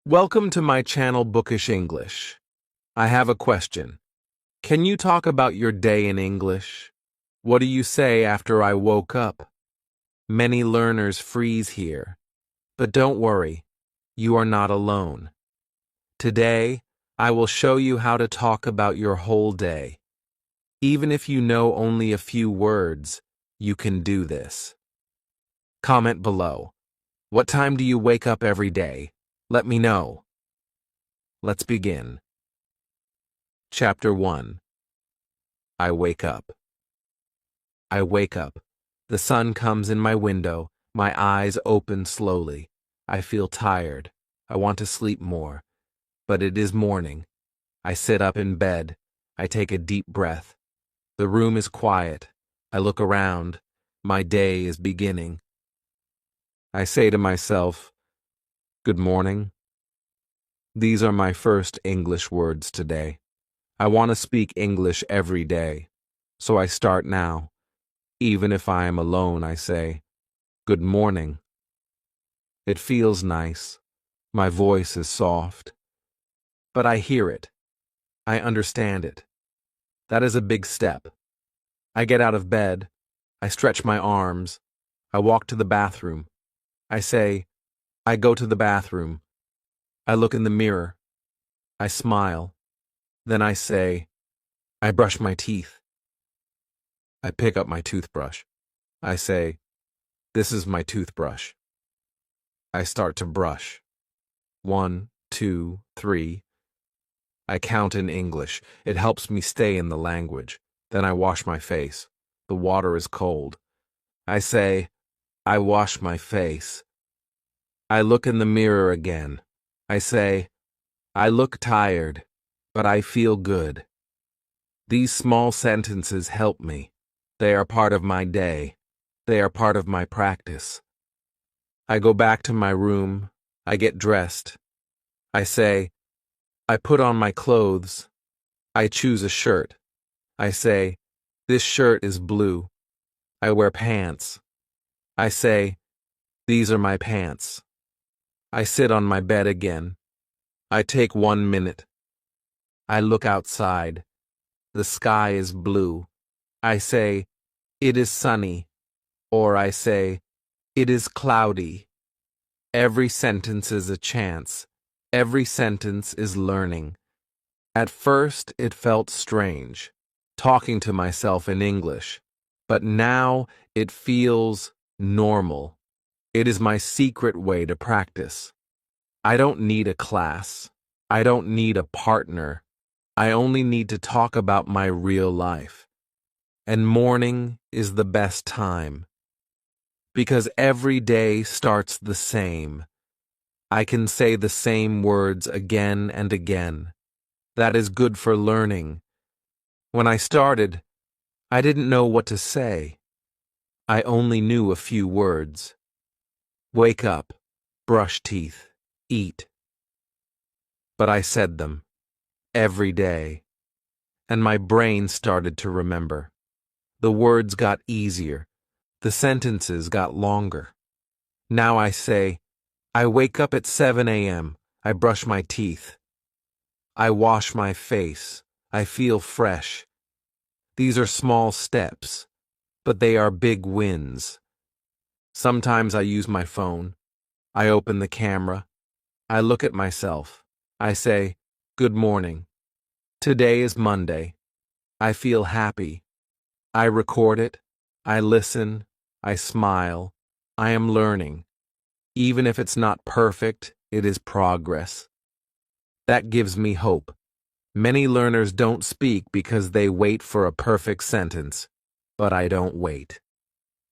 Welcome to my channel Bookish English. I have a question. Can you talk about your day in English? What do you say after I woke up? Many learners freeze here. But don't worry, you are not alone. Today, I will show you how to talk about your whole day. Even if you know only a few words, you can do this. Comment below. What time do you wake up every day? Let me know. Let's begin. Chapter 1. I wake up. I wake up. The sun comes in my window. My eyes open slowly. I feel tired. I want to sleep more. But it is morning. I sit up in bed. I take a deep breath. The room is quiet. I look around. My day is beginning. I say to myself, "Good morning." These are my first English words today. I want to speak English every day, so I start now. Even if I am alone, I say, "Good morning." It feels nice. My voice is soft. But I hear it. I understand it. That is a big step. I get out of bed. I stretch my arms. I walk to the bathroom. I say, "I go to the bathroom." I look in the mirror. I smile. Then I say, "I brush my teeth." I pick up my toothbrush. I say, "This is my toothbrush." I start to brush. 1, 2, 3. I count in English. It helps me stay in the language. Then I wash my face. The water is cold. I say, "I wash my face." I look in the mirror again. I say, "I look tired, but I feel good." These small sentences help me. They are part of my day. They are part of my practice. I go back to my room. I get dressed. I say, "I put on my clothes." I choose a shirt. I say, "This shirt is blue." I wear pants. I say, "These are my pants." I sit on my bed again. I take 1 minute. I look outside. The sky is blue. I say, "It is sunny." Or I say, "It is cloudy." Every sentence is a chance. Every sentence is learning. At first, it felt strange, talking to myself in English. But now, it feels normal. It is my secret way to practice. I don't need a class. I don't need a partner. I only need to talk about my real life. And morning is the best time. Because every day starts the same. I can say the same words again and again. That is good for learning. When I started, I didn't know what to say. I only knew a few words. Wake up, brush teeth, eat. But I said them every day, and my brain started to remember. The words got easier. The sentences got longer. Now I say, "I wake up at 7 a.m. I brush my teeth. I wash my face. I feel fresh." These are small steps, but they are big wins. Sometimes I use my phone. I open the camera. I look at myself. I say, "Good morning. Today is Monday." I feel happy. I record it. I listen. I smile. I am learning. Even if it's not perfect, it is progress. That gives me hope. Many learners don't speak because they wait for a perfect sentence. But I don't wait.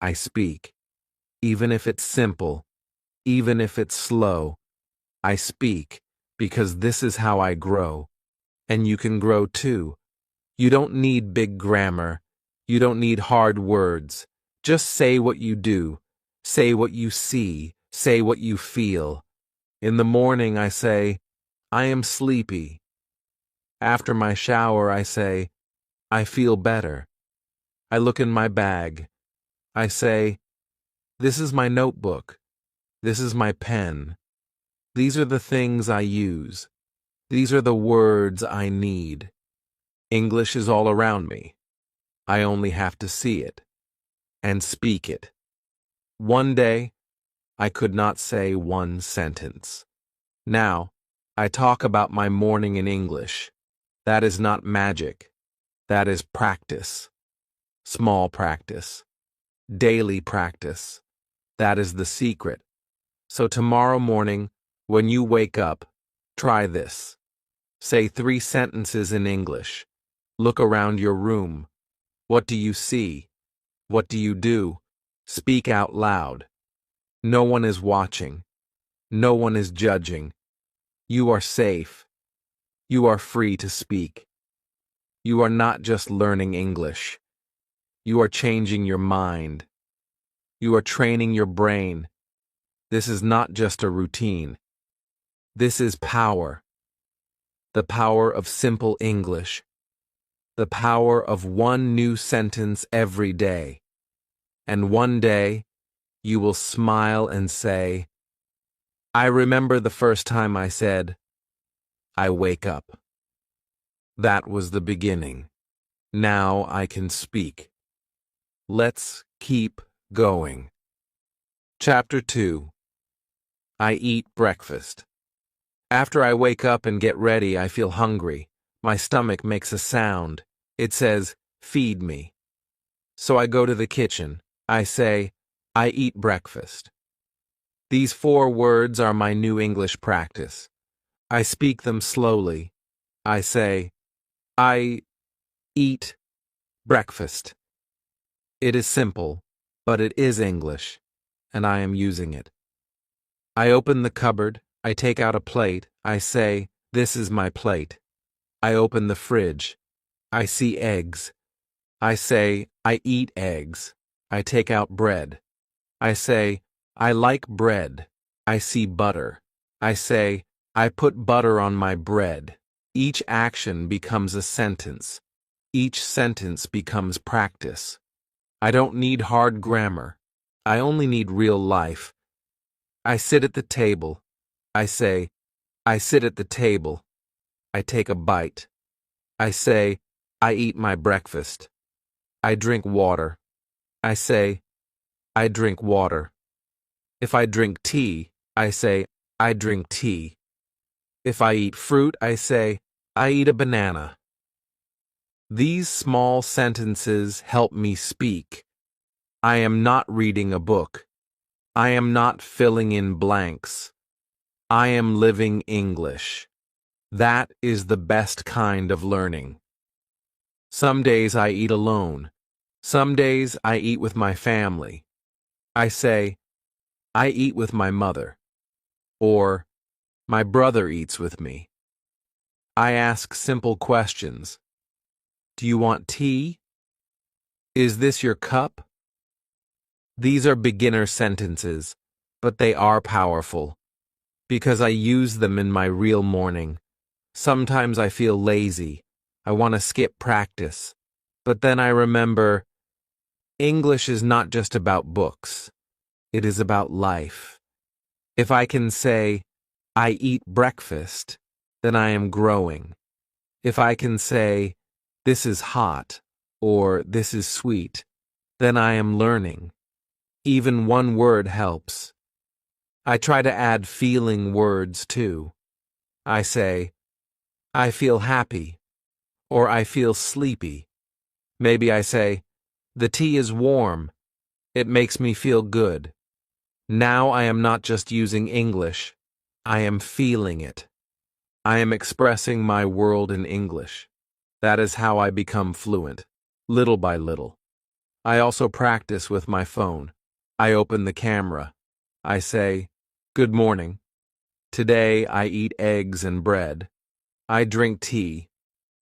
I speak. Even if it's simple, even if it's slow, I speak because this is how I grow. And you can grow too. You don't need big grammar. You don't need hard words. Just say what you do. Say what you see. Say what you feel. In the morning, I say, "I am sleepy." After my shower, I say, "I feel better." I look in my bag. I say, "This is my notebook. This is my pen." These are the things I use. These are the words I need. English is all around me. I only have to see it and speak it. One day, I could not say one sentence. Now, I talk about my morning in English. That is not magic. That is practice. Small practice. Daily practice. That is the secret. So tomorrow morning, when you wake up, try this. Say 3 sentences in English. Look around your room. What do you see? What do you do? Speak out loud. No one is watching. No one is judging. You are safe. You are free to speak. You are not just learning English. You are changing your mind. You are training your brain. This is not just a routine. This is power. The power of simple English. The power of one new sentence every day. And one day, you will smile and say, I remember the first time I said, I wake up. That was the beginning. Now I can speak. Let's keep going. Chapter 2. I eat breakfast. After I wake up and get ready, I feel hungry. My stomach makes a sound. It says, feed me. So I go to the kitchen. I say, I eat breakfast. These 4 words are my new English practice. I speak them slowly. I say, I eat breakfast. It is simple, but it is English, and I am using it. I open the cupboard. I take out a plate. I say, this is my plate. I open the fridge. I see eggs. I say, I eat eggs. I take out bread. I say, I like bread. I see butter. I say, I put butter on my bread. Each action becomes a sentence. Each sentence becomes practice. I don't need hard grammar. I only need real life. I sit at the table. I say, I sit at the table. I take a bite. I say, I eat my breakfast. I drink water. I say, I drink water. If I drink tea, I say, I drink tea. If I eat fruit, I say, I eat a banana. These small sentences help me speak. I am not reading a book. I am not filling in blanks. I am living English. That is the best kind of learning. Some days I eat alone. Some days I eat with my family. I say, I eat with my mother. Or, my brother eats with me. I ask simple questions. Do you want tea? Is this your cup? These are beginner sentences, but they are powerful, because I use them in my real morning. Sometimes I feel lazy. I want to skip practice. But then I remember, English is not just about books. It is about life. If I can say, I eat breakfast, then I am growing. If I can say, this is hot, or this is sweet, then I am learning. Even one word helps. I try to add feeling words too. I say, I feel happy, or I feel sleepy. Maybe I say, the tea is warm. It makes me feel good. Now I am not just using English. I am feeling it. I am expressing my world in English. That is how I become fluent, little by little. I also practice with my phone. I open the camera. I say, good morning. Today I eat eggs and bread. I drink tea.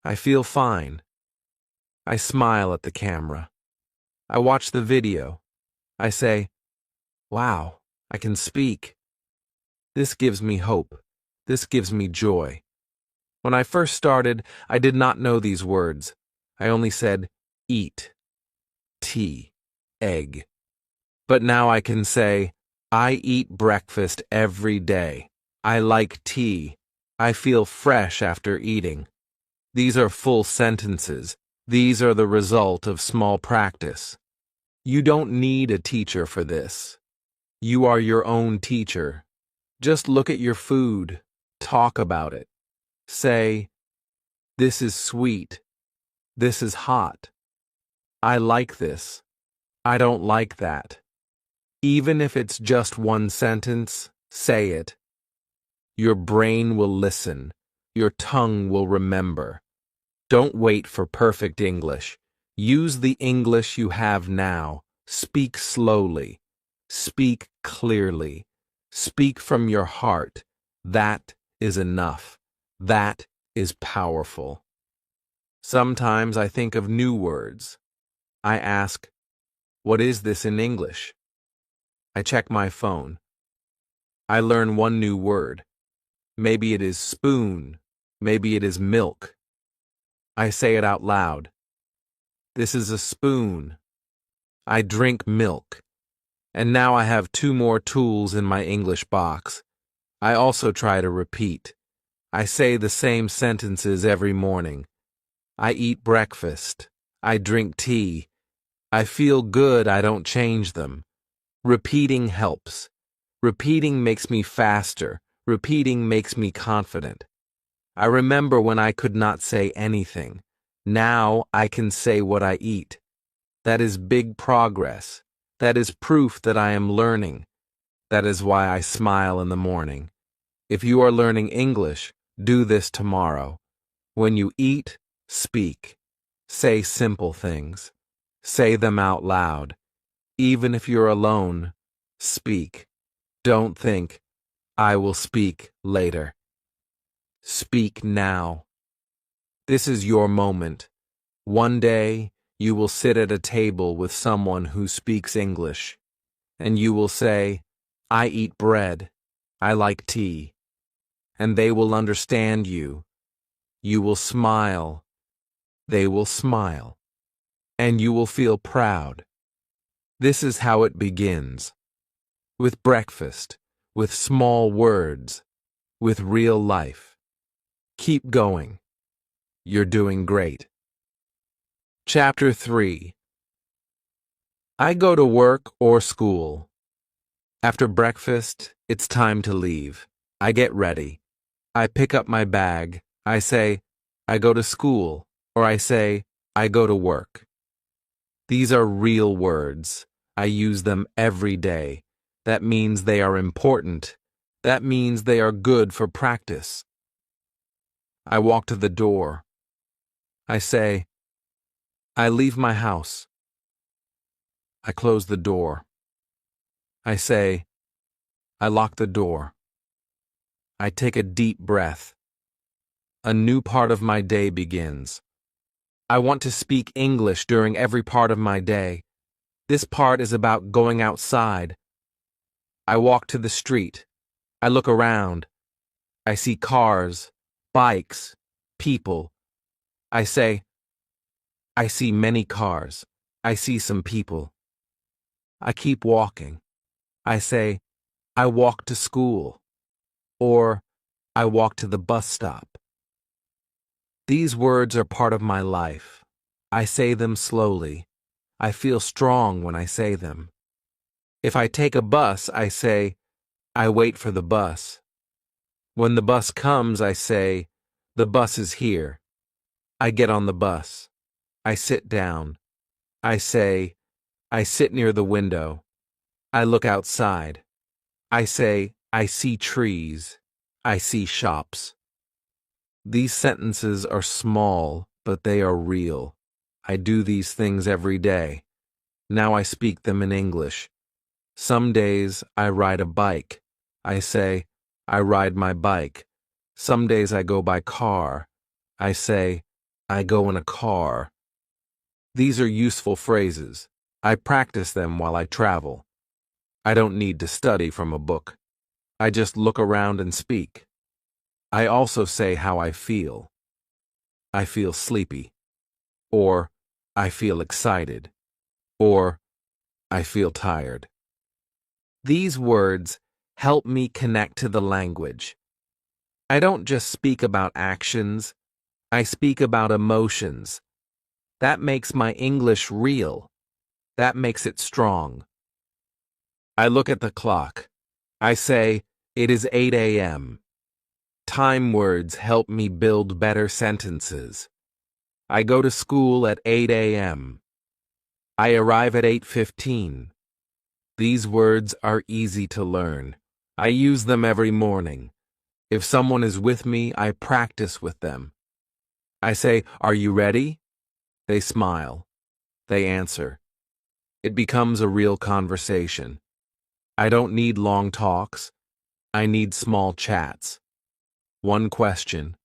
I feel fine. I smile at the camera. I watch the video. I say, wow, I can speak. This gives me hope. This gives me joy. When I first started, I did not know these words. I only said, eat, tea, egg. But now I can say, I eat breakfast every day. I like tea. I feel fresh after eating. These are full sentences. These are the result of small practice. You don't need a teacher for this. You are your own teacher. Just look at your food. Talk about it. Say, this is sweet. This is hot. I like this. I don't like that. Even if it's just one sentence, say it. Your brain will listen. Your tongue will remember. Don't wait for perfect English. Use the English you have now. Speak slowly. Speak clearly. Speak from your heart. That is enough. That is powerful. Sometimes I think of new words. I ask, what is this in English? I check my phone. I learn one new word. Maybe it is spoon. Maybe it is milk. I say it out loud. This is a spoon. I drink milk. And now I have 2 more tools in my English box. I also try to repeat. I say the same sentences every morning. I eat breakfast. I drink tea. I feel good. I don't change them. Repeating helps. Repeating makes me faster. Repeating makes me confident. I remember when I could not say anything. Now I can say what I eat. That is big progress. That is proof that I am learning. That is why I smile in the morning. If you are learning English, do this tomorrow. When you eat, speak. Say simple things. Say them out loud. Even if you're alone, speak. Don't think, I will speak later. Speak now. This is your moment. One day, you will sit at a table with someone who speaks English, and you will say, I eat bread. I like tea. And they will understand you. You will smile. They will smile. And you will feel proud. This is how it begins. With breakfast, with small words, with real life. Keep going. You're doing great. Chapter 3. I go to work or school. After breakfast, it's time to leave. I get ready. I pick up my bag. I say, I go to school, or I say, I go to work. These are real words. I use them every day. That means they are important. That means they are good for practice. I walk to the door. I say, I leave my house. I close the door. I say, I lock the door. I take a deep breath. A new part of my day begins. I want to speak English during every part of my day. This part is about going outside. I walk to the street. I look around. I see cars, bikes, people. I say, I see many cars. I see some people. I keep walking. I say, I walk to school. Or, I walk to the bus stop. These words are part of my life. I say them slowly. I feel strong when I say them. If I take a bus, I say, I wait for the bus. When the bus comes, I say, the bus is here. I get on the bus. I sit down. I say, I sit near the window. I look outside. I say, I see trees. I see shops. These sentences are small, but they are real. I do these things every day. Now I speak them in English. Some days I ride a bike. I say, I ride my bike. Some days I go by car. I say, I go in a car. These are useful phrases. I practice them while I travel. I don't need to study from a book. I just look around and speak. I also say how I feel. I feel sleepy. Or, I feel excited. Or, I feel tired. These words help me connect to the language. I don't just speak about actions, I speak about emotions. That makes my English real. That makes it strong. I look at the clock. I say, it is 8 a.m. Time words help me build better sentences. I go to school at 8 a.m. I arrive at 8:15. These words are easy to learn. I use them every morning. If someone is with me, I practice with them. I say, "Are you ready?" They smile. They answer. It becomes a real conversation. I don't need long talks. I need small chats. One question.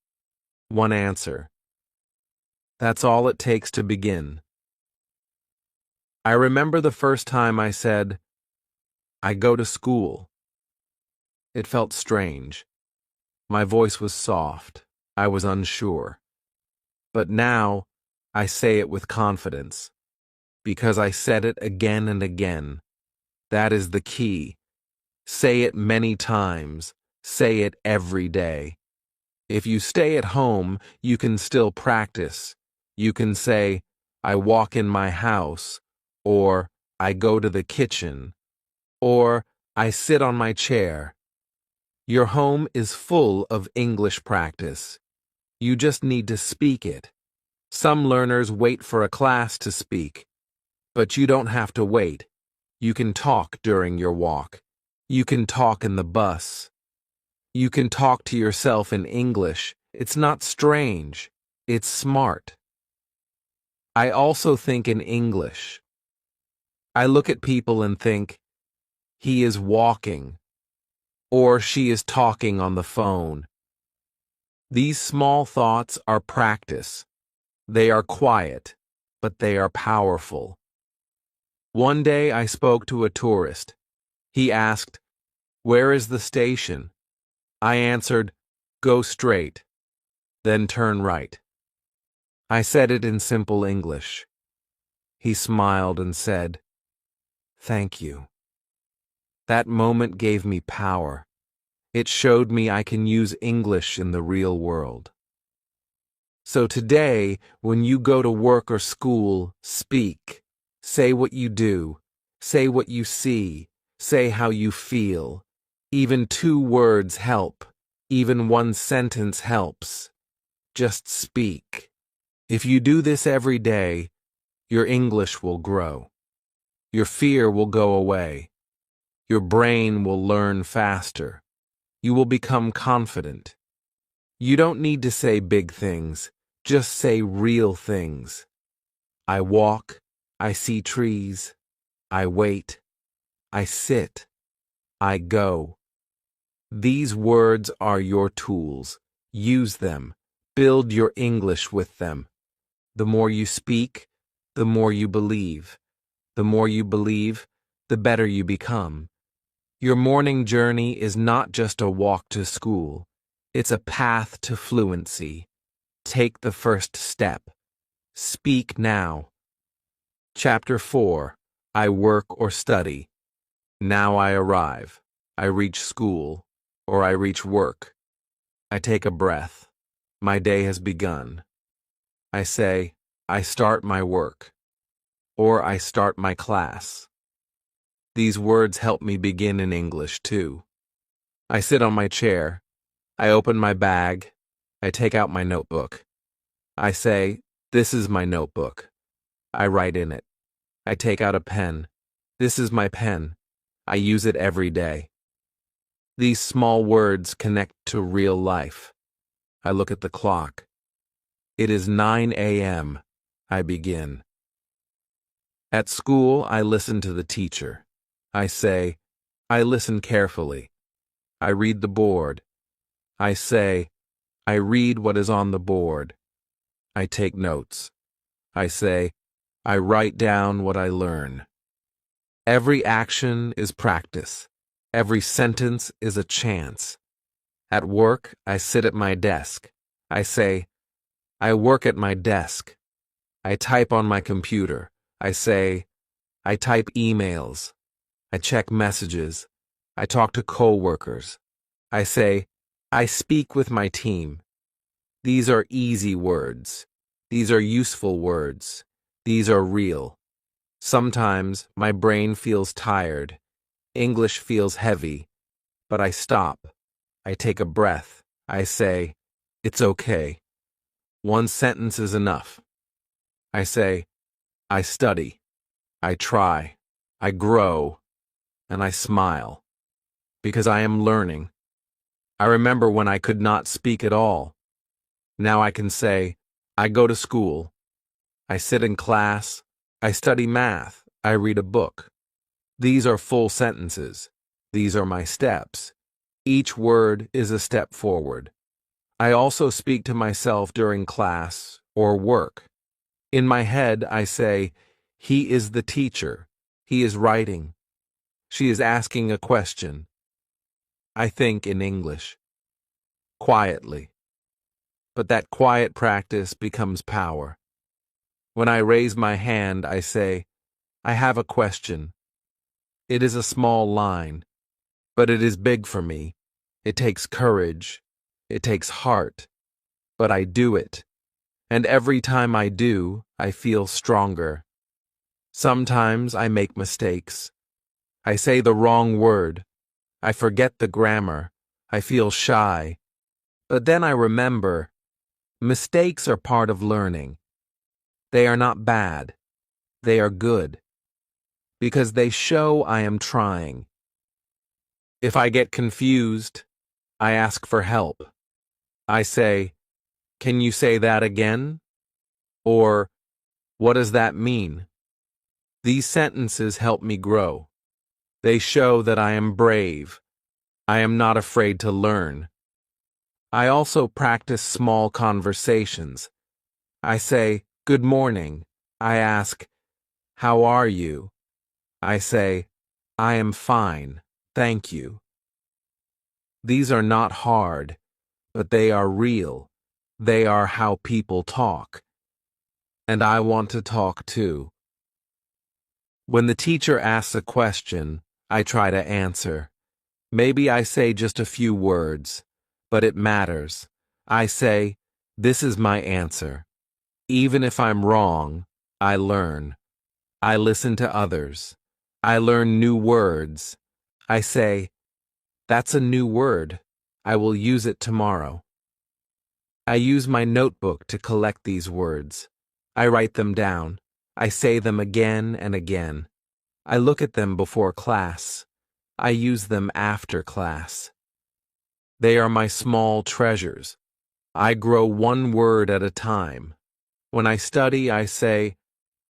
One answer. That's all it takes to begin. I remember the first time I said, "I go to school." It felt strange. My voice was soft. I was unsure. But now, I say it with confidence. Because I said it again and again. That is the key. Say it many times. Say it every day. If you stay at home, you can still practice. You can say, "I walk in my house," or "I go to the kitchen," or "I sit on my chair." Your home is full of English practice. You just need to speak it. Some learners wait for a class to speak, but you don't have to wait. You can talk during your walk. You can talk in the bus. You can talk to yourself in English. It's not strange. It's smart. I also think in English. I look at people and think, he is walking, or she is talking on the phone. These small thoughts are practice. They are quiet, but they are powerful. One day I spoke to a tourist. He asked, "Where is the station?" I answered, "Go straight, then turn right." I said it in simple English. He smiled and said, "Thank you." That moment gave me power. It showed me I can use English in the real world. So today, when you go to work or school, speak. Say what you do. Say what you see. Say how you feel. Even 2 words help. Even 1 sentence helps. Just speak. If you do this every day, your English will grow. Your fear will go away. Your brain will learn faster. You will become confident. You don't need to say big things. Just say real things. I walk. I see trees. I wait. I sit. I go. These words are your tools. Use them. Build your English with them. The more you speak, the more you believe. The more you believe, the better you become. Your morning journey is not just a walk to school. It's a path to fluency. Take the first step. Speak now. Chapter 4. I work or study. Now I arrive. I reach school, or I reach work. I take a breath. My day has begun. I say, I start my work, or I start my class. These words help me begin in English, too. I sit on my chair. I open my bag. I take out my notebook. I say, "This is my notebook." I write in it. I take out a pen. This is my pen. I use it every day. These small words connect to real life. I look at the clock. It is 9 a.m. I begin. At school, I listen to the teacher. I say, I listen carefully. I read the board. I say, I read what is on the board. I take notes. I say, I write down what I learn. Every action is practice. Every sentence is a chance. At work, I sit at my desk. I say, I work at my desk. I type on my computer. I say, I type emails. I check messages. I talk to coworkers. I say, I speak with my team. These are easy words. These are useful words. These are real. Sometimes my brain feels tired. English feels heavy. But I stop. I take a breath. I say, it's okay. One sentence is enough. I say, I study. I try. I grow. And I smile. Because I am learning. I remember when I could not speak at all. Now I can say, I go to school. I sit in class. I study math. I read a book. These are full sentences. These are my steps. Each word is a step forward. I also speak to myself during class or work. In my head, I say, he is the teacher. He is writing. She is asking a question. I think in English. Quietly. But that quiet practice becomes power. When I raise my hand, I say, I have a question. It is a small line, but it is big for me. It takes courage. It takes heart. But I do it. And every time I do, I feel stronger. Sometimes I make mistakes. I say the wrong word. I forget the grammar. I feel shy. But then I remember, mistakes are part of learning. They are not bad. They are good. Because they show I am trying. If I get confused, I ask for help. I say, can you say that again? Or, what does that mean? These sentences help me grow. They show that I am brave. I am not afraid to learn. I also practice small conversations. I say, good morning. I ask, how are you? I say, I am fine, thank you. These are not hard, but they are real. They are how people talk. And I want to talk too. When the teacher asks a question, I try to answer. Maybe I say just a few words, but it matters. I say, this is my answer. Even if I'm wrong, I learn. I listen to others. I learn new words. I say, that's a new word. I will use it tomorrow. I use my notebook to collect these words. I write them down. I say them again and again. I look at them before class. I use them after class. They are my small treasures. I grow one word at a time. When I study, I say,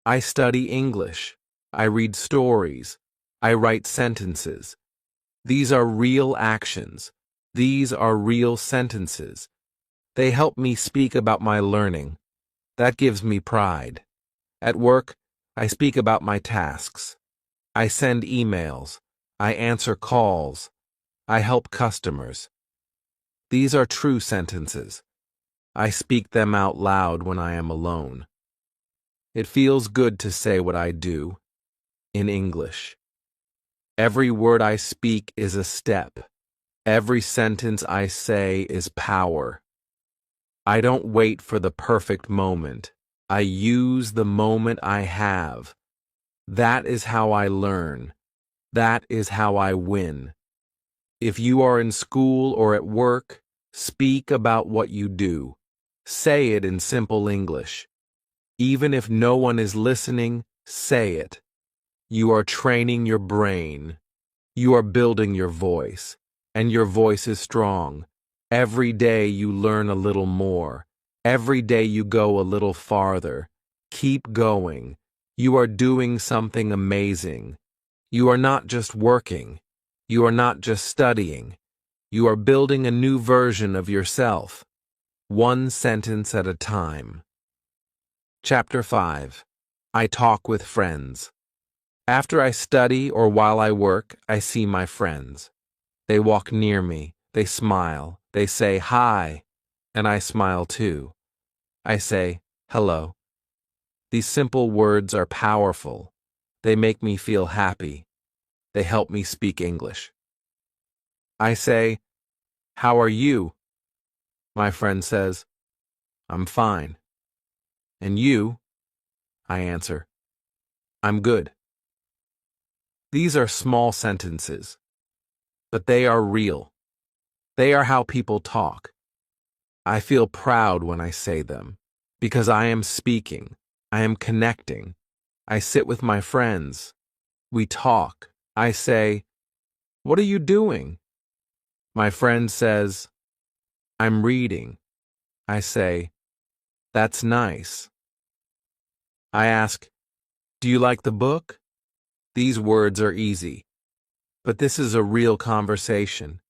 I study English. I read stories. I write sentences. These are real actions. These are real sentences. They help me speak about my learning. That gives me pride. At work, I speak about my tasks. I send emails. I answer calls. I help customers. These are true sentences. I speak them out loud when I am alone. It feels good to say what I do in English. Every word I speak is a step. Every sentence I say is power. I don't wait for the perfect moment. I use the moment I have. That is how I learn. That is how I win. If you are in school or at work, speak about what you do. Say it in simple English. Even if no one is listening, say it. You are training your brain. You are building your voice. And your voice is strong. Every day you learn a little more. Every day you go a little farther. Keep going. You are doing something amazing. You are not just working. You are not just studying. You are building a new version of yourself. One sentence at a time. Chapter 5. I talk with friends. After I study or while I work, I see my friends. They walk near me. They smile. They say, hi, and I smile too. I say, hello. These simple words are powerful. They make me feel happy. They help me speak English. I say, "How are you?" My friend says, "I'm fine." "And you?" I answer, "I'm good." These are small sentences, but they are real. They are how people talk. I feel proud when I say them, because I am speaking, I am connecting. I sit with my friends. We talk. I say, "What are you doing?" My friend says, "I'm reading." I say, "That's nice." I ask, "Do you like the book?" These words are easy, but this is a real conversation.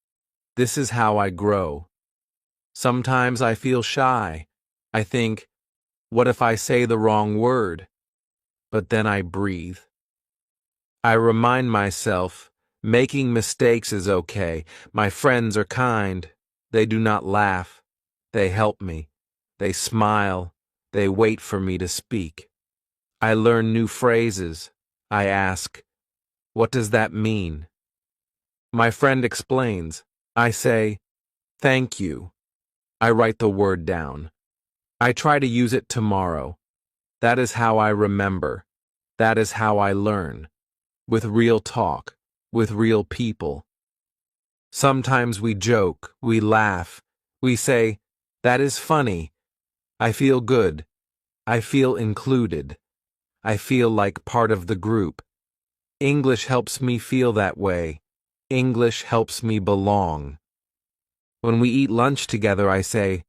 This is how I grow. Sometimes I feel shy. I think, what if I say the wrong word? But then I breathe. I remind myself, making mistakes is okay. My friends are kind. They do not laugh. They help me. They smile. They wait for me to speak. I learn new phrases. I ask, "What does that mean?" My friend explains. I say, "Thank you." I write the word down. I try to use it tomorrow. That is how I remember. That is how I learn. With real talk. With real people. Sometimes we joke. We laugh. We say, "That is funny." I feel good. I feel included. I feel like part of the group. English helps me feel that way. English helps me belong. When we eat lunch together, I say,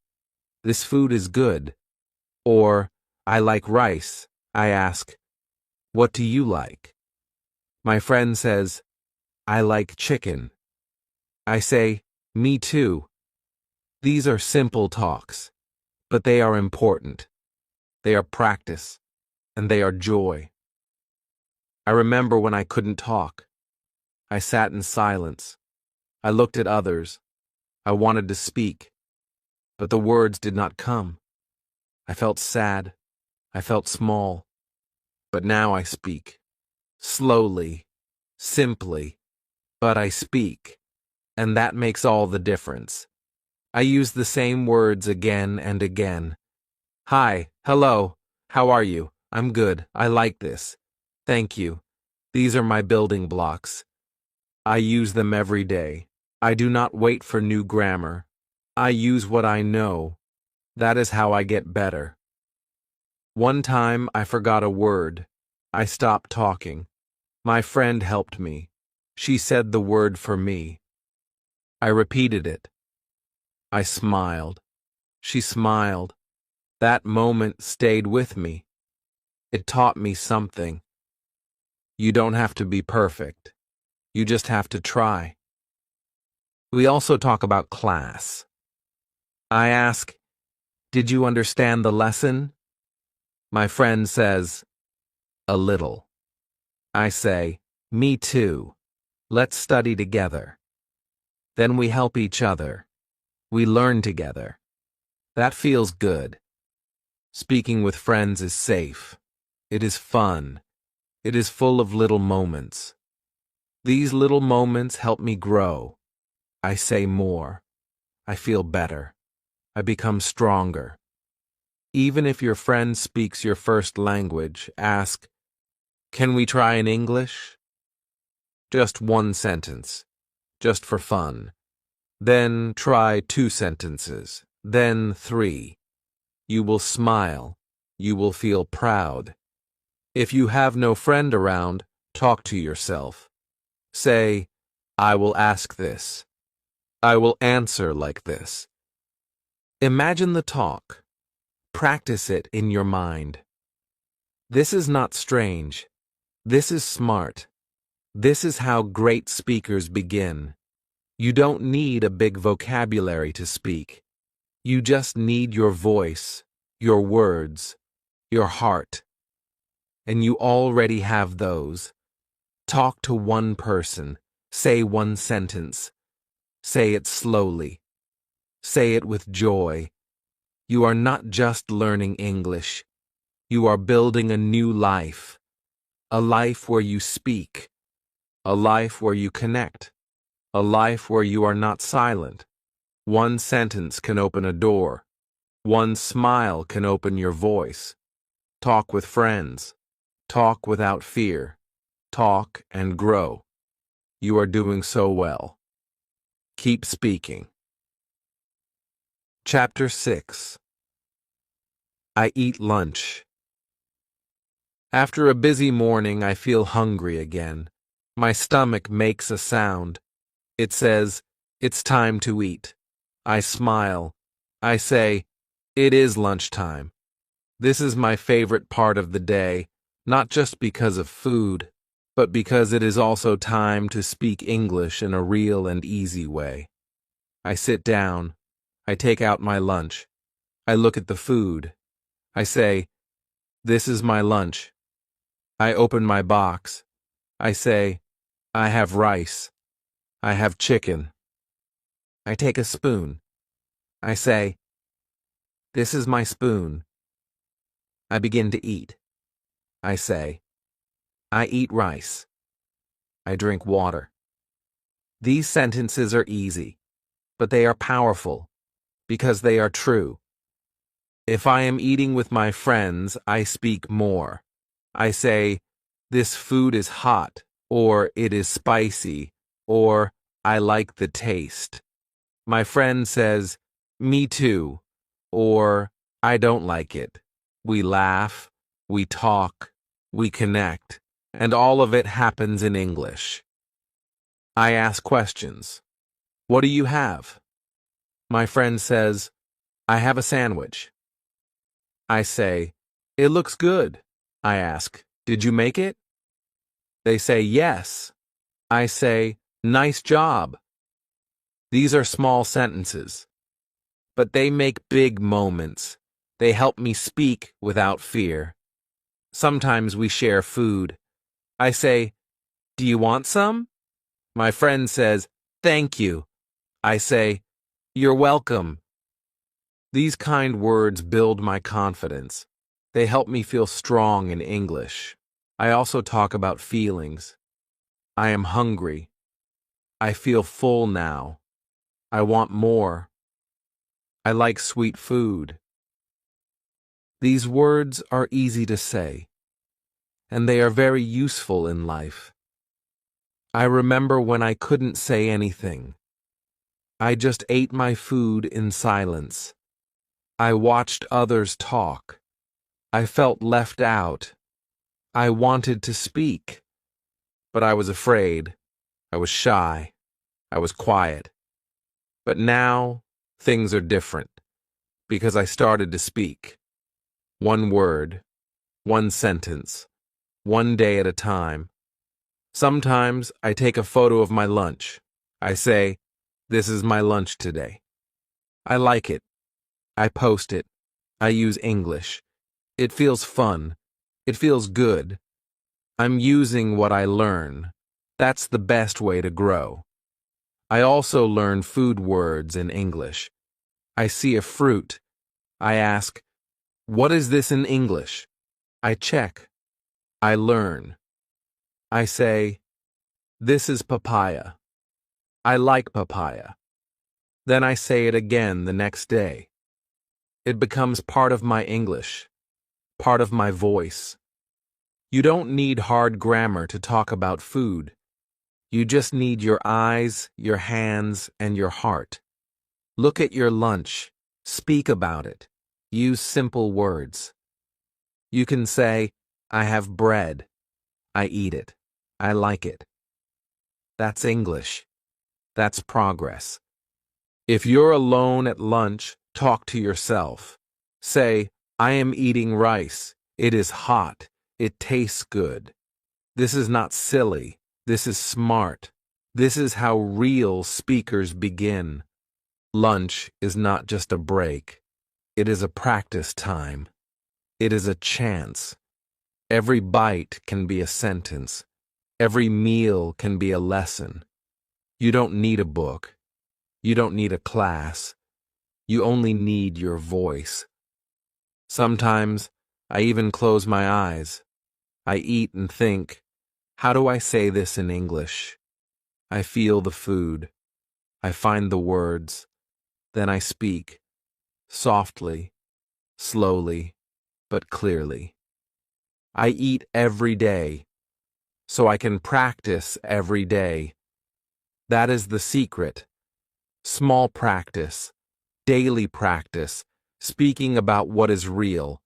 "This food is good." Or, "I like rice." I ask, "What do you like?" My friend says, "I like chicken." I say, "Me too." These are simple talks, but they are important. They are practice, and they are joy. I remember when I couldn't talk. I sat in silence. I looked at others. I wanted to speak, but the words did not come. I felt sad. I felt small. But now I speak. Slowly, simply, but I speak. And that makes all the difference. I use the same words again and again. "Hi, hello, how are you? I'm good. I like this. Thank you." These are my building blocks. I use them every day. I do not wait for new grammar. I use what I know. That is how I get better. One time I forgot a word. I stopped talking. My friend helped me. She said the word for me. I repeated it. I smiled. She smiled. That moment stayed with me. It taught me something. You don't have to be perfect. You just have to try. We also talk about class. I ask, "Did you understand the lesson?" My friend says, "A little." I say, "Me too. Let's study together." Then we help each other. We learn together. That feels good. Speaking with friends is safe. It is fun. It is full of little moments. These little moments help me grow. I say more. I feel better. I become stronger. Even if your friend speaks your first language, ask, "Can we try in English?" Just one sentence, just for fun. Then try 2 sentences, then 3. You will smile. You will feel proud. If you have no friend around, talk to yourself. Say, "I will ask this. I will answer like this." Imagine the talk. Practice it in your mind. This is not strange. This is smart. This is how great speakers begin. You don't need a big vocabulary to speak. You just need your voice, your words, your heart. And you already have those. Talk to one person. Say one sentence. Say it slowly. Say it with joy. You are not just learning English. You are building a new life. A life where you speak. A life where you connect. a life where you are not silent. One sentence can open a door. One smile can open your voice. Talk with friends. Talk without fear. Talk and grow. You are doing so well. Keep speaking. Chapter 6. I eat lunch. After a busy morning, I feel hungry again. My stomach makes a sound. It says, "It's time to eat." I smile. I say, "It is lunchtime." This is my favorite part of the day, not just because of food, but because it is also time to speak English in a real and easy way. I sit down. I take out my lunch. I look at the food. I say, "This is my lunch." I open my box. I say, "I have rice. I have chicken." I take a spoon. I say, "This is my spoon." I begin to eat. I say, "I eat rice." I drink water. These sentences are easy, but they are powerful because they are true. If I am eating with my friends, I speak more. I say, "This food is hot," or "It is spicy," or "I like the taste." My friend says, "Me too," or "I don't like it." We laugh, we talk, we connect, and all of it happens in English. I ask questions. "What do you have?" My friend says, "I have a sandwich." I say, "It looks good." I ask, "Did you make it?" They say, "Yes." I say, "Nice job." These are small sentences, but they make big moments. They help me speak without fear. Sometimes we share food. I say, "Do you want some?" My friend says, "Thank you." I say, "You're welcome." These kind words build my confidence. They help me feel strong in English. I also talk about feelings. I am hungry. I feel full now. I want more. I like sweet food. These words are easy to say, and they are very useful in life. I remember when I couldn't say anything. I just ate my food in silence. I watched others talk. I felt left out. I wanted to speak, but I was afraid. I was shy. I was quiet. But now, things are different, because I started to speak. One word, one sentence, one day at a time. Sometimes I take a photo of my lunch. I say, "This is my lunch today." I like it. I post it. I use English. It feels fun. It feels good. I'm using what I learn. That's the best way to grow. I also learn food words in English. I see a fruit. I ask, "What is this in English?" I check. I learn. I say, "This is papaya." I like papaya. Then I say it again the next day. It becomes part of my English, part of my voice. You don't need hard grammar to talk about food. You just need your eyes, your hands, and your heart. Look at your lunch. Speak about it. Use simple words. You can say, "I have bread. I eat it. I like it." That's English. That's progress. If you're alone at lunch, talk to yourself. Say, "I am eating rice. It is hot. It tastes good." This is not silly. This is smart. This is how real speakers begin. Lunch is not just a break. It is a practice time. It is a chance. Every bite can be a sentence. Every meal can be a lesson. You don't need a book. You don't need a class. You only need your voice. Sometimes I even close my eyes. I eat and think, how do I say this in English? I feel the food. I find the words. Then I speak, softly, slowly, but clearly. I eat every day, so I can practice every day. That is the secret. Small practice, daily practice, speaking about what is real.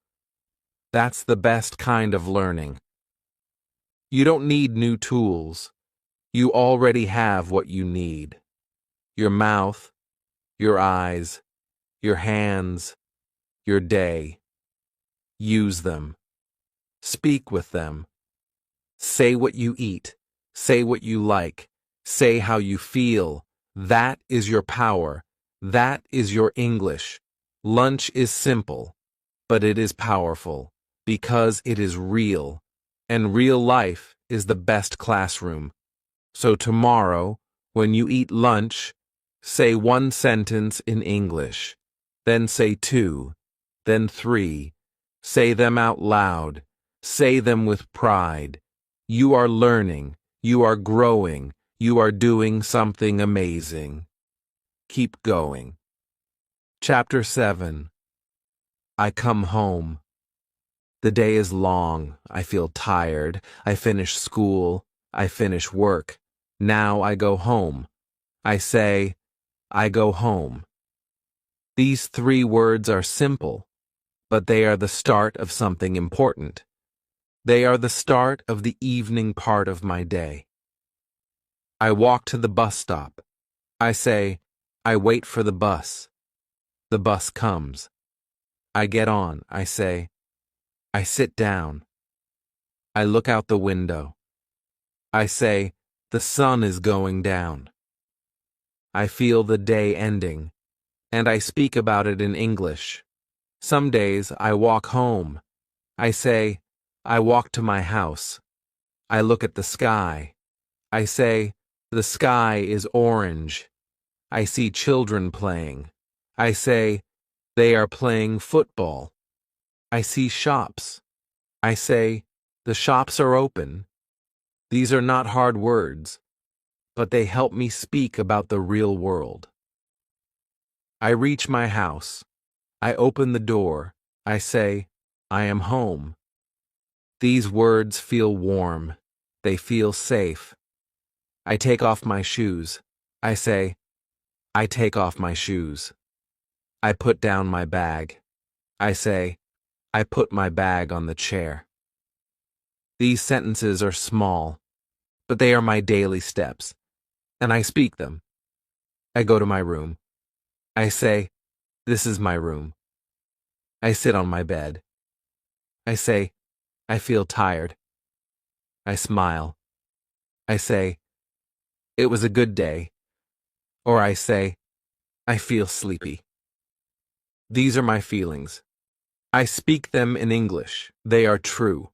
That's the best kind of learning. You don't need new tools. You already have what you need. Your mouth, your eyes, your hands, your day. Use them. Speak with them. Say what you eat. Say what you like. Say how you feel. That is your power. That is your English. Lunch is simple, but it is powerful because it is real, and real life is the best classroom. So tomorrow, when you eat lunch, say one sentence in English, then say two, then three. Say them out loud. Say them with pride. You are learning. You are growing. You are doing something amazing. Keep going. Chapter 7. I come home. The day is long. I feel tired. I finish school. I finish work. Now I go home. I say, I go home. These 3 words are simple, but they are the start of something important. They are the start of the evening part of my day. I walk to the bus stop. I say, I wait for the bus. The bus comes. I get on. I say, I sit down. I look out the window. I say, the sun is going down. I feel the day ending, and I speak about it in English. Some days I walk home. I say, I walk to my house. I look at the sky. I say, the sky is orange. I see children playing. I say, they are playing football. I see shops. I say, the shops are open. These are not hard words, but they help me speak about the real world. I reach my house. I open the door. I say, I am home. These words feel warm. They feel safe. I take off my shoes. I say, I take off my shoes. I put down my bag. I say, I put my bag on the chair. These sentences are small, but they are my daily steps, and I speak them. I go to my room. I say, this is my room. I sit on my bed. I say, I feel tired. I smile. I say, it was a good day. Or I say, I feel sleepy. These are my feelings. I speak them in English. They are true.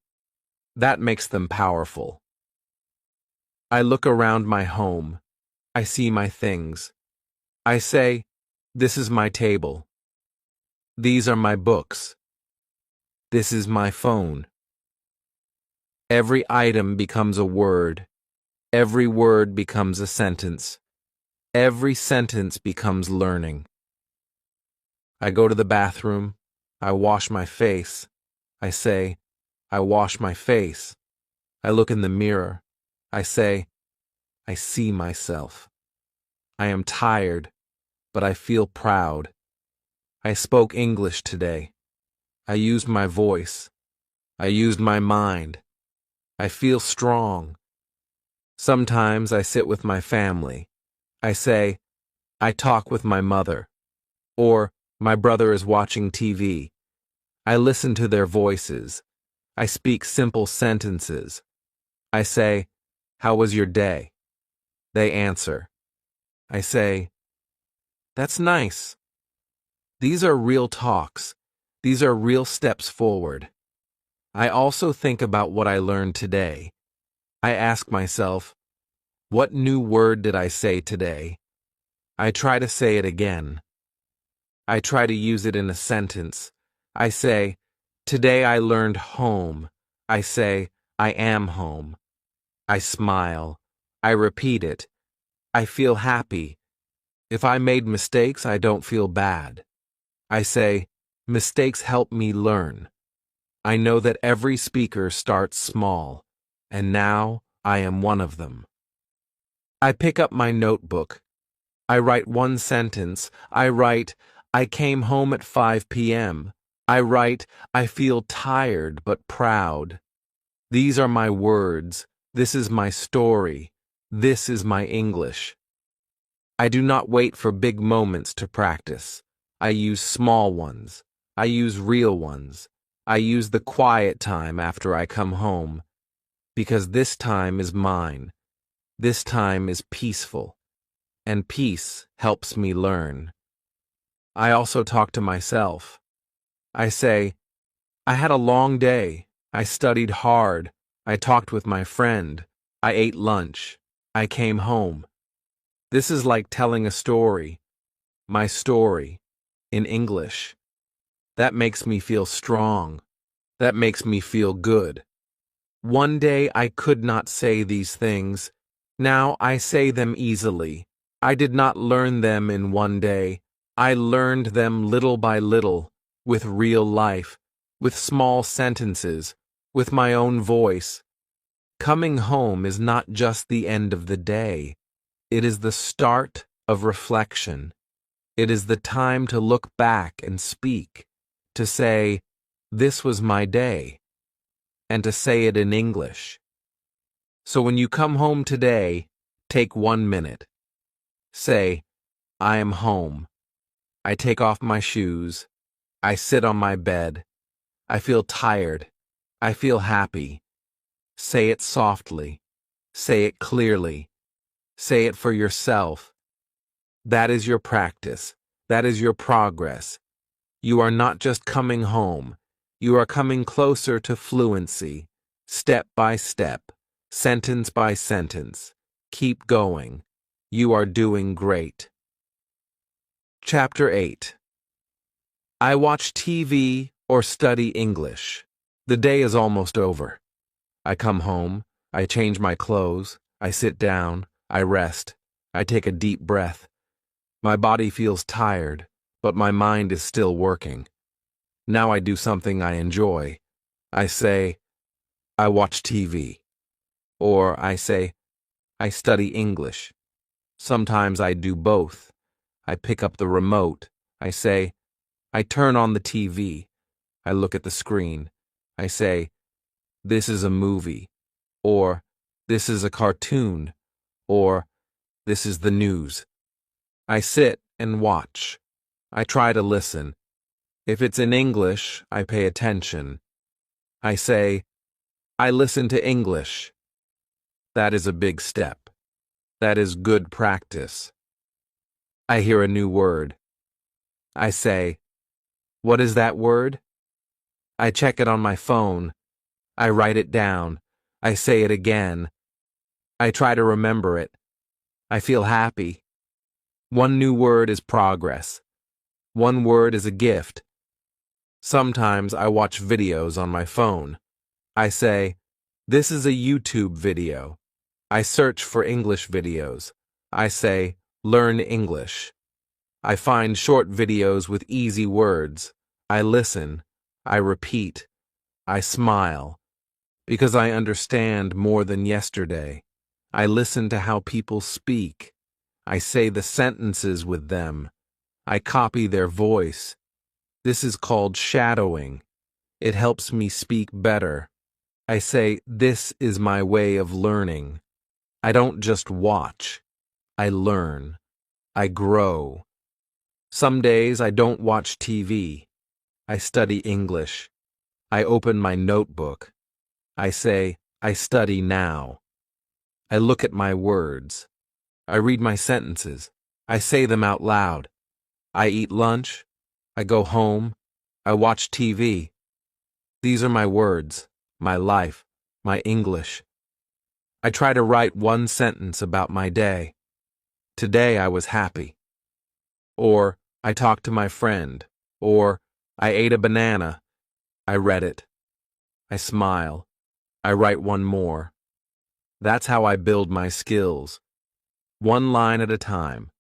That makes them powerful. I look around my home. I see my things. I say, this is my table. These are my books. This is my phone. Every item becomes a word. Every word becomes a sentence. Every sentence becomes learning. I go to the bathroom. I wash my face. I say, I wash my face. I look in the mirror. I say, I see myself. I am tired, but I feel proud. I spoke English today. I used my voice. I used my mind. I feel strong. Sometimes I sit with my family. I say, I talk with my mother. Or, my brother is watching TV. I listen to their voices. I speak simple sentences. I say, how was your day? They answer. I say, that's nice. These are real talks. These are real steps forward. I also think about what I learned today. I ask myself, what new word did I say today? I try to say it again. I try to use it in a sentence. I say, today I learned home. I say, I am home. I smile. I repeat it. I feel happy. If I made mistakes, I don't feel bad. I say, mistakes help me learn. I know that every speaker starts small, and now I am one of them. I pick up my notebook. I write one sentence. I write, I came home at 5 p.m. I write, I feel tired but proud. These are my words. This is my story. This is my English. I do not wait for big moments to practice. I use small ones. I use real ones. I use the quiet time after I come home. Because this time is mine. This time is peaceful. And peace helps me learn. I also talk to myself. I say, I had a long day. I studied hard. I talked with my friend. I ate lunch. I came home. This is like telling a story. My story. In English. That makes me feel strong. That makes me feel good. One day I could not say these things. Now I say them easily. I did not learn them in one day. I learned them little by little, with real life, with small sentences, with my own voice. Coming home is not just the end of the day. It is the start of reflection. It is the time to look back and speak, to say, this was my day, and to say it in English. So when you come home today, take 1 minute. Say, I am home. I take off my shoes. I sit on my bed. I feel tired. I feel happy. Say it softly. Say it clearly. Say it for yourself. That is your practice. That is your progress. You are not just coming home. You are coming closer to fluency, step by step, sentence by sentence. Keep going. You are doing great. Chapter 8. I watch TV or study English. The day is almost over. I come home. I change my clothes. I sit down. I rest. I take a deep breath. My body feels tired, but my mind is still working. Now I do something I enjoy. I say, I watch TV. Or I say, I study English. Sometimes I do both. I pick up the remote. I say, I turn on the TV. I look at the screen. I say, this is a movie. Or, this is a cartoon. Or, this is the news. I sit and watch. I try to listen. If it's in English, I pay attention. I say, I listen to English. That is a big step. That is good practice. I hear a new word. I say, what is that word? I check it on my phone. I write it down. I say it again. I try to remember it. I feel happy. One new word is progress. One word is a gift. Sometimes I watch videos on my phone. I say, this is a YouTube video. I search for English videos. I say, learn English. I find short videos with easy words. I listen. I repeat. I smile. Because I understand more than yesterday. I listen to how people speak. I say the sentences with them. I copy their voice. This is called shadowing. It helps me speak better. I say, this is my way of learning. I don't just watch. I learn. I grow. Some days I don't watch TV. I study English. I open my notebook. I say, I study now. I look at my words. I read my sentences. I say them out loud. I eat lunch. I go home. I watch TV. These are my words, my life, my English. I try to write one sentence about my day. Today I was happy. Or, I talked to my friend. Or, I ate a banana. I read it. I smile. I write one more. That's how I build my skills. one line at a time.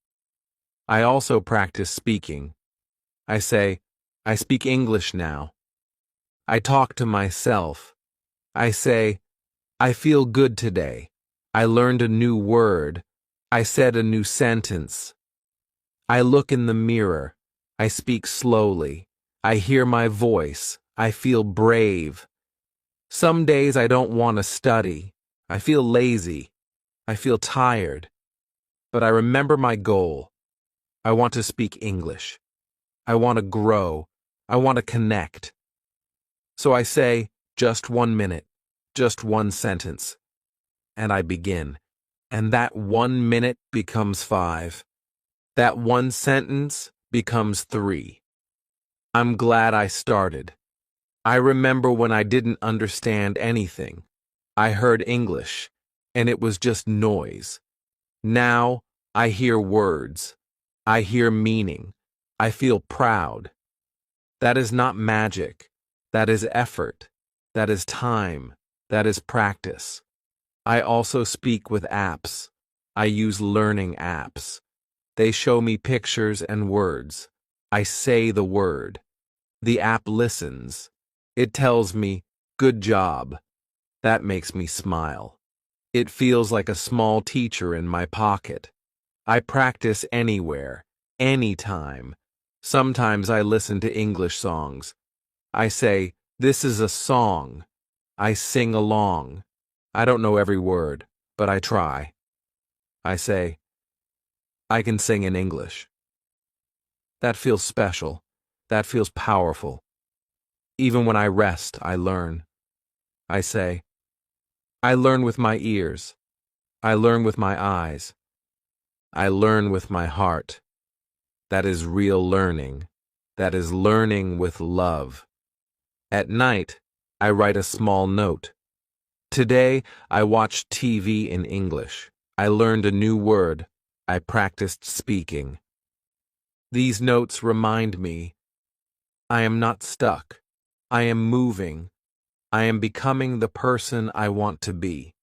I also practice speaking. I say, I speak English now. I talk to myself. I say, I feel good today. I learned a new word. I said a new sentence. I look in the mirror. I speak slowly. I hear my voice. I feel brave. Some days I don't want to study. I feel lazy. I feel tired. But I remember my goal. I want to speak English. I want to grow. I want to connect. So I say, just 1 minute, just one sentence. And I begin. And that 1 minute becomes 5. That one sentence becomes 3. I'm glad I started. I remember when I didn't understand anything. I heard English, and it was just noise. Now I hear words. I hear meaning. I feel proud. That is not magic. That is effort. That is time. That is practice. I also speak with apps. I use learning apps. They show me pictures and words. I say the word. The app listens. It tells me, good job. That makes me smile. It feels like a small teacher in my pocket. I practice anywhere, anytime. Sometimes I listen to English songs. I say, this is a song. I sing along. I don't know every word, but I try. I say, I can sing in English. That feels special. That feels powerful. Even when I rest, I learn. I say, I learn with my ears. I learn with my eyes. I learn with my heart. That is real learning. That is learning with love. At night, I write a small note. Today, I watched TV in English. I learned a new word. I practiced speaking. These notes remind me, I am not stuck. I am moving. I am becoming the person I want to be.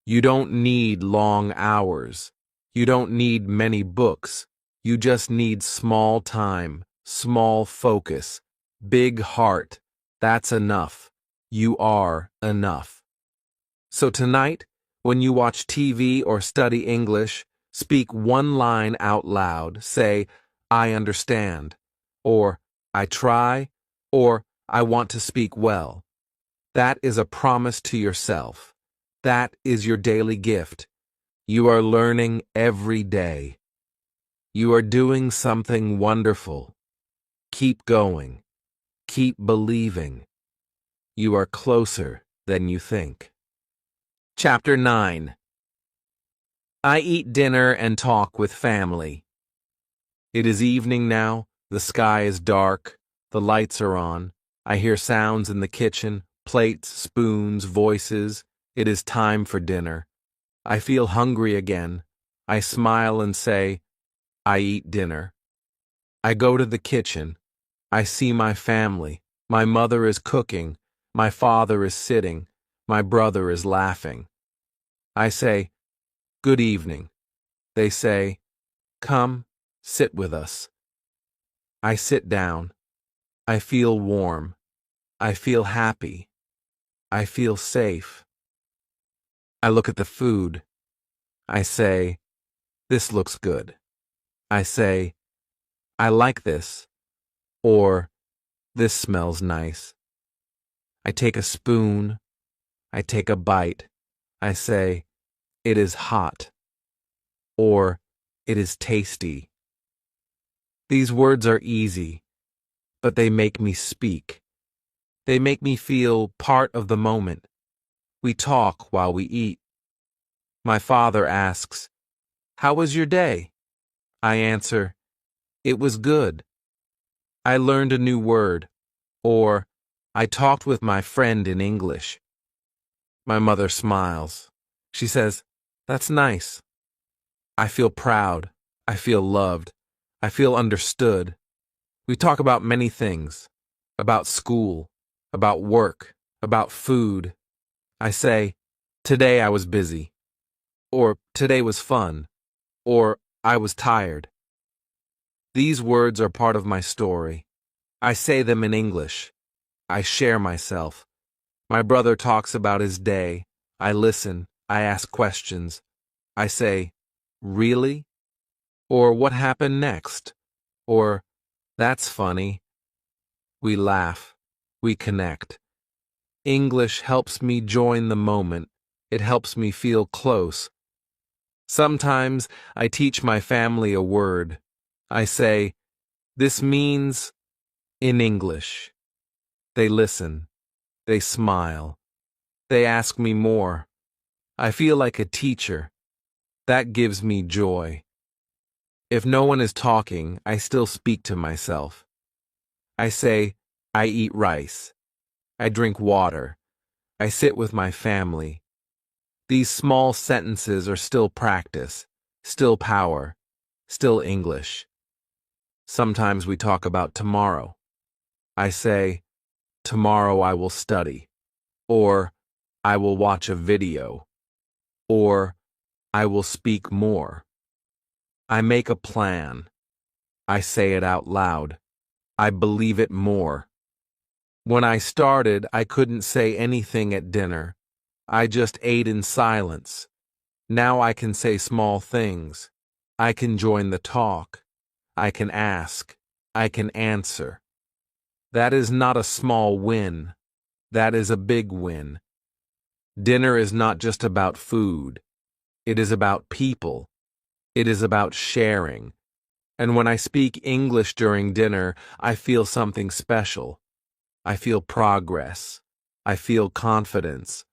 You don't need long hours. You don't need many books. You just need small time, small focus, big heart. That's enough. You are enough. So tonight, when you watch TV or study English, speak one line out loud. Say, I understand, or I try, or I want to speak well. That is a promise to yourself. That is your daily gift. You are learning every day. You are doing something wonderful. Keep going. Keep believing. You are closer than you think. Chapter 9. I eat dinner and talk with family. It is evening now. The sky is dark. The lights are on. I hear sounds in the kitchen, plates, spoons, voices. It is time for dinner. I feel hungry again. I smile and say, I eat dinner. I go to the kitchen. I see my family. My mother is cooking. My father is sitting. My brother is laughing. I say, good evening. They say, come, sit with us. I sit down. I feel warm. I feel happy. I feel safe. I look at the food. I say, this looks good. I say, I like this, or this smells nice. I take a spoon. I take a bite. I say, it is hot, or it is tasty. These words are easy, but they make me speak. They make me feel part of the moment. We talk while we eat. My father asks, how was your day? I answer, it was good. I learned a new word, or I talked with my friend in English. My mother smiles. She says, that's nice. I feel proud. I feel loved. I feel understood. We talk about many things. About school. About work. About food. I say, today I was busy. Or today was fun. or I was tired. These words are part of my story. I say them in English. I share myself. My brother talks about his day. I listen. I ask questions. I say, "Really?" Or "What happened next?" Or "That's funny." We laugh. We connect. English helps me join the moment. It helps me feel close. Sometimes I teach my family a word. I say, "This means," in English. They listen. They smile. They ask me more. I feel like a teacher. That gives me joy. If no one is talking, I still speak to myself. I say, "I eat rice. I drink water. I sit with my family." These small sentences are still practice, still power, still English. Sometimes we talk about tomorrow. I say, "Tomorrow I will study," or "I will watch a video," or "I will speak more." I make a plan. I say it out loud. I believe it more. When I started, I couldn't say anything at dinner. I just ate in silence. Now I can say small things. I can join the talk. I can ask. I can answer. That is not a small win. That is a big win. Dinner is not just about food. It is about people. It is about sharing. And when I speak English during dinner, I feel something special. I feel progress. I feel confidence.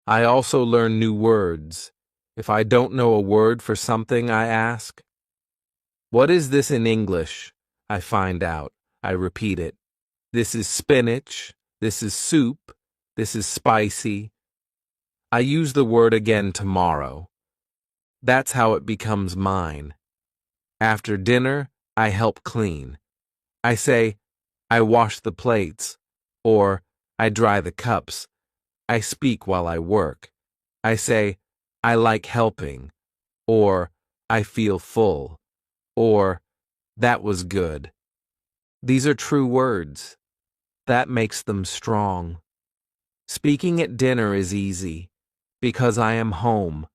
I also learn new words. If I don't know a word for something, I ask, "What is this in English?" I find out. I repeat it. This is spinach. This is soup. This is spicy. I use the word again tomorrow. That's how it becomes mine. After dinner, I help clean. I say, "I wash the plates," or "I dry the cups." I speak while I work. I say, "I like helping," or "I feel full," or "That was good." These are true words. That makes them strong. Speaking at dinner is easy because I am home,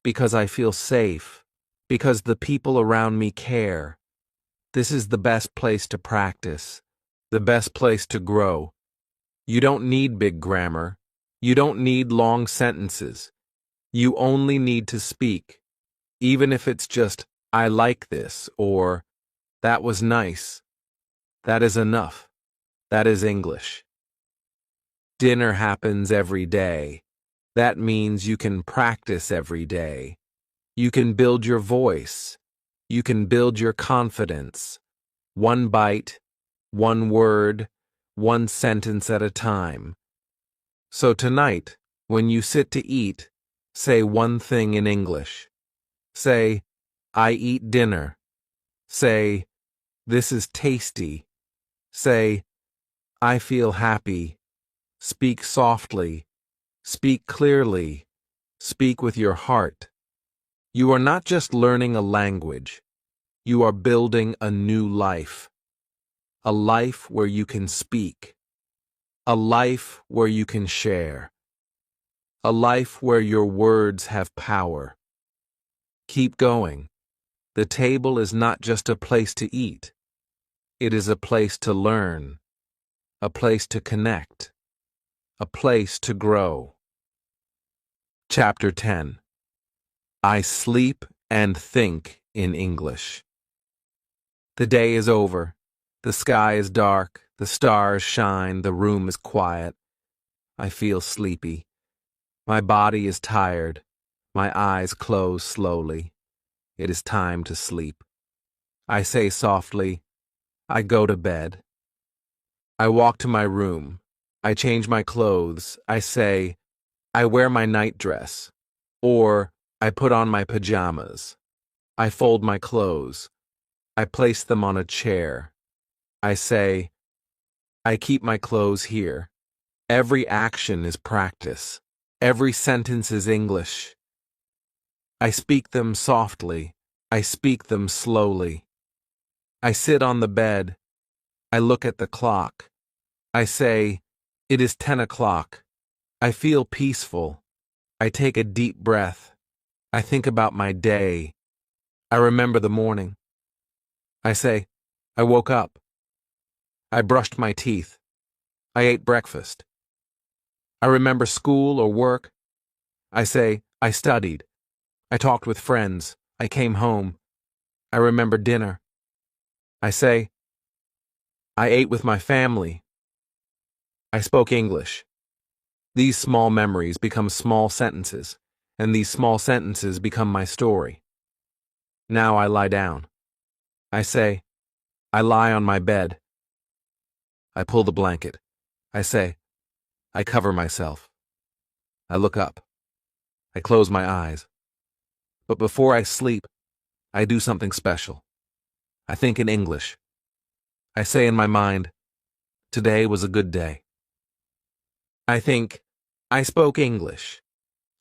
because I feel safe, because the people around me care. This is the best place to practice, the best place to grow. You don't need big grammar. You don't need long sentences. You only need to speak, even if it's just, "I like this," or "That was nice." That is enough. That is English. Dinner happens every day. That means you can practice every day. You can build your voice. You can build your confidence. One bite, one word, one sentence at a time. So tonight, when you sit to eat, say one thing in English. Say, "I eat dinner." Say, "This is tasty." Say, "I feel happy." Speak softly. Speak clearly. Speak with your heart. You are not just learning a language. You are building a new life. A life where you can speak. A life where you can share. A life where your words have power. Keep going. The table is not just a place to eat. It is a place to learn. A place to connect. A place to grow. Chapter 10. I sleep and think in English. The day is over. The sky is dark. The stars shine. The room is quiet. I feel sleepy. My body is tired. My eyes close slowly. It is time to sleep. I say softly, "I go to bed." I walk to my room. I change my clothes. I say, "I wear my nightdress," or "I put on my pajamas." I fold my clothes. I place them on a chair. I say, "I keep my clothes here." Every action is practice. Every sentence is English. I speak them softly. I speak them slowly. I sit on the bed. I look at the clock. I say, "It is 10 o'clock." I feel peaceful. I take a deep breath. I think about my day. I remember the morning. I say, "I woke up. I brushed my teeth. I ate breakfast." I remember school or work. I say, "I studied. I talked with friends. I came home. I remember dinner." I say, "I ate with my family. I spoke English." These small memories become small sentences, and these small sentences become my story. Now I lie down. I say, "I lie on my bed." I pull the blanket. I say, "I cover myself." I look up. I close my eyes. But before I sleep, I do something special. I think in English. I say in my mind, "Today was a good day." I think, "I spoke English.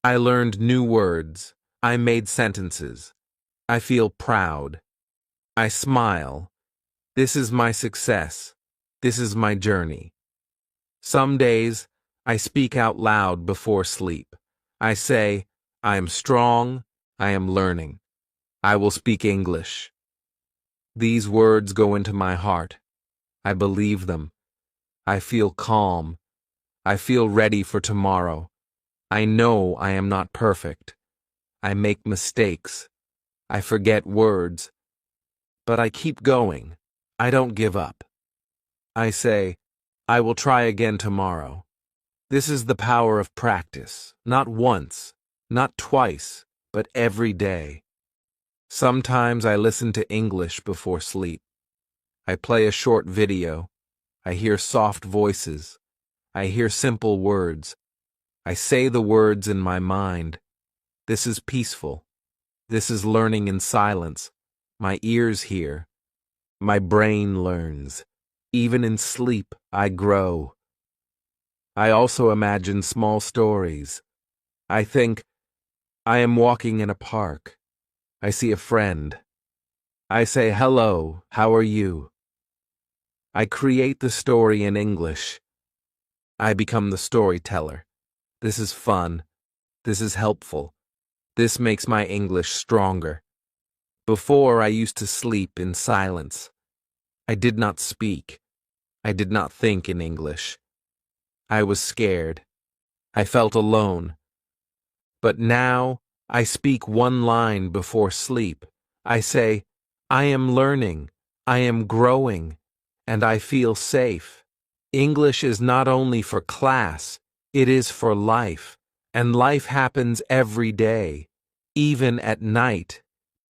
I learned new words. I made sentences. I feel proud. I smile. This is my success. This is my journey." Some days, I speak out loud before sleep. I say, "I am strong. I am learning. I will speak English." These words go into my heart. I believe them. I feel calm. I feel ready for tomorrow. I know I am not perfect. I make mistakes. I forget words. But I keep going. I don't give up. I say, "I will try again tomorrow." This is the power of practice, not once, not twice, but every day. Sometimes I listen to English before sleep. I play a short video. I hear soft voices. I hear simple words. I say the words in my mind. This is peaceful. This is learning in silence. My ears hear. My brain learns. Even in sleep, I grow. I also imagine small stories. I think, I am walking in a park. I see a friend. I say, "Hello, how are you?" I create the story in English. I become the storyteller. This is fun. This is helpful. This makes my English stronger. Before, I used to sleep in silence. I did not speak. I did not think in English. I was scared. I felt alone. But now, I speak one line before sleep. I say, "I am learning. I am growing. And I feel safe." English is not only for class, it is for life. And life happens every day, even at night,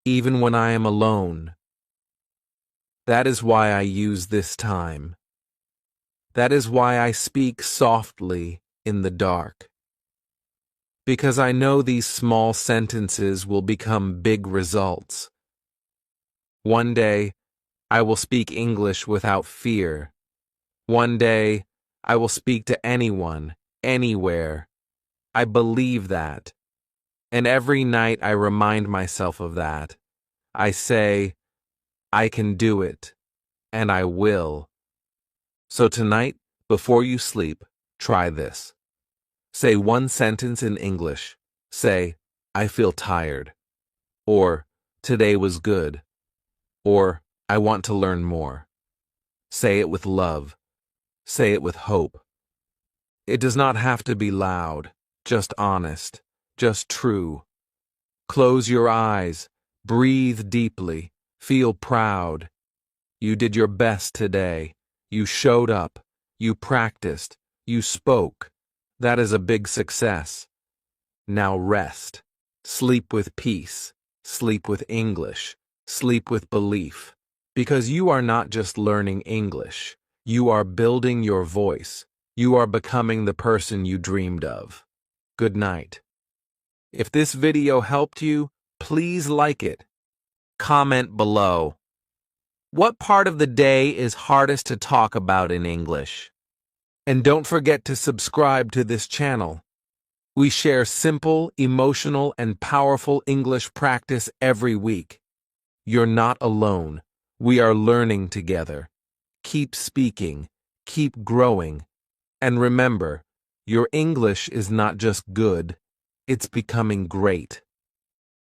even when I am alone. That is why I use this time. That is why I speak softly in the dark. Because I know these small sentences will become big results. One day, I will speak English without fear. One day, I will speak to anyone, anywhere. I believe that. And every night I remind myself of that. I say, "I can do it, and I will." So tonight, before you sleep, try this. Say one sentence in English. Say, "I feel tired," or "Today was good," or "I want to learn more." Say it with love. Say it with hope. It does not have to be loud, just honest, just true. Close your eyes, breathe deeply, feel proud. You did your best today. You showed up. You practiced. You spoke. That is a big success. Now rest. Sleep with peace. Sleep with English. Sleep with belief. Because you are not just learning English. You are building your voice. You are becoming the person you dreamed of. Good night. If this video helped you, please like it. Comment below. What part of the day is hardest to talk about in English? And don't forget to subscribe to this channel. We share simple, emotional, and powerful English practice every week. You're not alone. We are learning together. Keep speaking, keep growing, and remember, your English is not just good, it's becoming great.